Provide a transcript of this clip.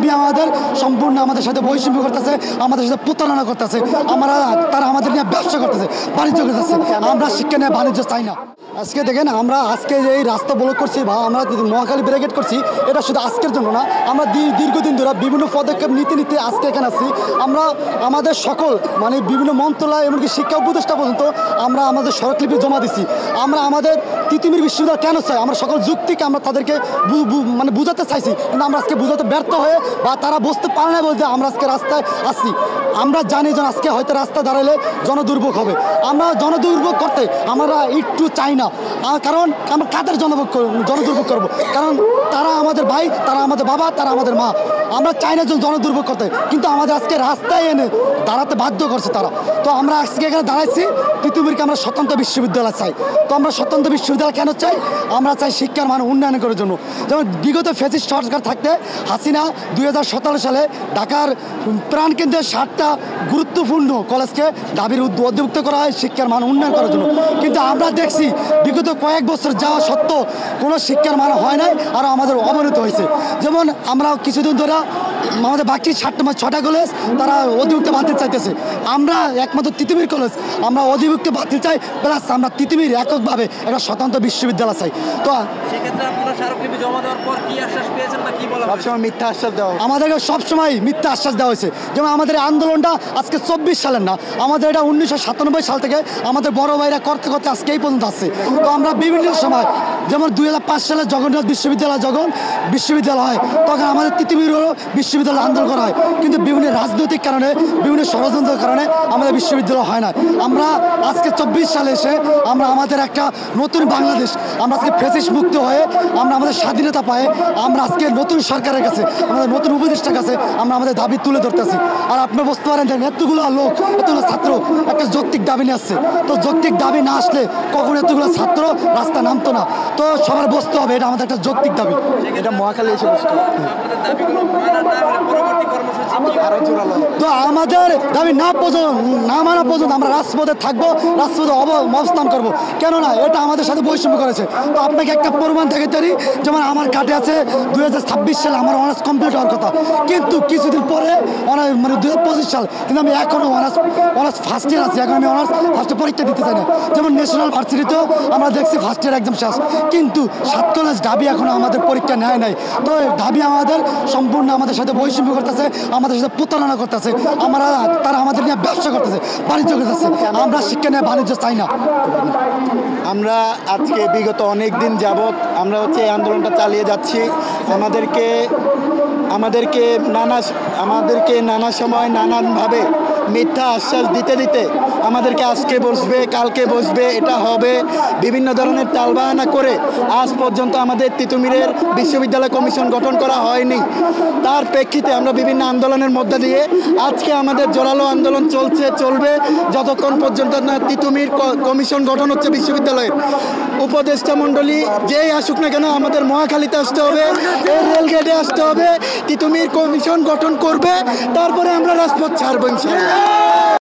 দাবি আমাদের সম্পূর্ণ আমাদের সাথে বৈষম্য করতেছে, আমাদের সাথে প্রতারণা করতেছে, তারা আমাদের নিয়ে ব্যবসা করতেছে, বাণিজ্য করতেছে। আমরা শিক্ষা নিয়ে বাণিজ্য চাই না। আজকে দেখেন, আমরা আজকে এই রাস্তা ব্লক করছি বা আমরা মহাখালী ব্যারিকেড করছি, এটা শুধু আজকের জন্য না, আমরা দীর্ঘদিন ধরে বিভিন্ন পদক্ষেপ নিতে আজকে এখানে আসছি। আমরা আমাদের সকল বিভিন্ন মন্ত্রণালয় এমনকি শিক্ষা উপদেষ্টা পর্যন্ত আমরা আমাদের স্মারকলিপি জমা দিচ্ছি। আমরা আমাদের তিতুমির বিশ্ববিদ্যালয় কেন চাই, আমরা সকল যুক্তিকে আমরা তাদেরকে বুঝাতে চাইছি, কিন্তু আমরা আজকে বুঝাতে ব্যর্থ হয়ে বা তারা বুঝতে পারে না বলতে আমরা আজকে রাস্তায় আসছি। আমরা জানি যে আজকে হয়তো রাস্তা দাঁড়ালে জনদুর্ভোগ হবে। আমরা জনদুর্ভোগ করতে আমরা একটু চাই না, কারণ আমরা কাদের জনদুর্ভোগ করবো? কারণ তারা আমাদের ভাই, তারা আমাদের বাবা, তারা আমাদের মা। আমরা চাই না জনদুর্ভোগ করতে, কিন্তু আমাদের আজকে রাস্তায় এনে দাঁড়াতে বাধ্য করছে তারা। তো আমরা আজকে এখানে দাঁড়াইছি, তিতুমিরকে আমরা স্বতন্ত্র বিশ্ববিদ্যালয় চাই। তো আমরা স্বতন্ত্র বিশ্ববিদ্যালয় কেন চাই? আমরা চাই শিক্ষার মান উন্নয়ন করার জন্য। যেমন বিগত ফ্যাসিস্ট সরকার থাকতে হাসিনা 2017 সালে ঢাকার প্রাণকেন্দ্রের 7টা গুরুত্বপূর্ণ কলেজকে দাবির অধিভুক্ত করা হয় শিক্ষার মান উন্নয়ন করার জন্য। কিন্তু আমরা দেখছি বিগত কয়েক বছর যাওয়া সত্ত্বেও কোনো শিক্ষার মান হয় নাই, আর আমাদের অবনতি হয়েছে। যেমন আমরা কিছুদিন ধরে আমাদের বাকি 6টা কলেজ তারা অধিভুক্ত বাতিল চাইতেছে। আমরা একমাত্র তিতুমির কলেজ আমরা অধিভুক্ত বাতিল চাই, প্লাস আমরা তিতুমির এককভাবে একটা স্বতন্ত্র বিশ্ববিদ্যালয় চাই। তো সেক্ষেত্রে আপনারা স্মারকলিপি জমা দেওয়ার পর কি আশ্বাস পেয়েছেন বা কি বলা? সবসময় মিথ্যা আশ্বাস দেওয়া, আমাদেরকে সবসময় মিথ্যা আশ্বাস দেওয়া হয়েছে। যেমন আমাদের আন্দোলনটা আজকে 24 সালের না, আমাদের এটা 1997 সাল থেকে আমাদের বড় ভাইরা করতে করতে আজকে এই পর্যন্ত আসছে। তো আমরা বিভিন্ন সময়, যেমন 2005 সালে জগন্নাথ বিশ্ববিদ্যালয় যখন বিশ্ববিদ্যালয় হয়, তখন আমাদের তিতুমিরও বিশ্ববিদ্যালয় আন্দোলন করা হয়, কিন্তু বিভিন্ন রাজনৈতিক কারণে, বিভিন্ন ষড়যন্ত্রের কারণে আমাদের বিশ্ববিদ্যালয় হয় না। আমরা আজকে 24 সালে এসে আমরা আমাদের একটা নতুন বাংলাদেশ, আমরা আজকে ফ্যাসিস্ট মুক্ত হয়ে আমরা আমাদের স্বাধীনতা পাই, আমরা আজকে নতুন সরকারের কাছে, আমাদের নতুন উপদেষ্টার কাছে আমরা আমাদের দাবি তুলে ধরতেছি। আর আপনি বুঝতে পারেন যে এতগুলো লোক, এতগুলো ছাত্র একটা যৌক্তিক দাবি নিয়ে আসছে। তো যৌক্তিক দাবি না আসলে কখন এতগুলো ছাত্র রাস্তা নামতো না। তো সবার বুঝতে হবে এটা আমাদের একটা যৌক্তিক দাবি, এটা মহাখালী এসে বুঝতে হবে। তো আমাদের দাবি না মানা পর্যন্ত আমরা রাজপথে থাকবো, রাজপথে অবস্থান করবো। কেননা এটা আমাদের সাথে বৈষম্য করেছে। তো আপনাকে একটা প্রমাণ থেকে তৈরি, যেমন আমার কাটে আছে 2026 সালে আমার অনার্স কমপ্লিট হওয়ার কথা, কিন্তু কিছুদিন পরে 2025 সাল, কিন্তু আমি এখনও অনার্স ফার্স্ট ইয়ার আছি, এখন আমি অনার্স ফার্স্টে পরীক্ষা দিতে চাই না। যেমন ন্যাশনাল ভার্সিটিতেও আমরা দেখছি ফার্স্ট ইয়ার একদম শেষ, কিন্তু 7 কলেজ দাবি এখনও আমাদের পরীক্ষা নেয় নাই। তো দাবি আমাদের সম্পূর্ণ আমাদের সাথে বৈষম্য করতেছে, আমাদের সাথে প্রতারণা করতেছে, তারা আমাদের নিয়ে ব্যবসা করতেছে, বাণিজ্য করতেছে। আমরা শিক্ষা নিয়ে বাণিজ্য চাই না। আমরা আজকে বিগত অনেক দিন যাবৎ আমরা এই আন্দোলনটা চালিয়ে যাচ্ছি। আমাদেরকে নানা সময় নানানভাবে মিথ্যা আশ্বাস দিতে আমাদেরকে আজকে বসবে, কালকে বসবে, এটা হবে, বিভিন্ন ধরনের টালবাহানা করে আজ পর্যন্ত আমাদের তিতুমিরের বিশ্ববিদ্যালয় কমিশন গঠন করা হয়নি। তার প্রেক্ষিতে আমরা বিভিন্ন আন্দোলনের মধ্যে দিয়ে আজকে আমাদের জোরালো আন্দোলন চলবে যতক্ষণ পর্যন্ত না তিতুমির কমিশন গঠন হচ্ছে। বিশ্ববিদ্যালয়ের উপদেষ্টা মণ্ডলী যেই আসুক না কেন আমাদের মহাখালীতে আসতে হবে, রেলগেটে আসতে হবে, তিতুমির কমিশন গঠন করবে, তারপরে আমরা রাজপথ ছাড়বো ইনশাআল্লাহ।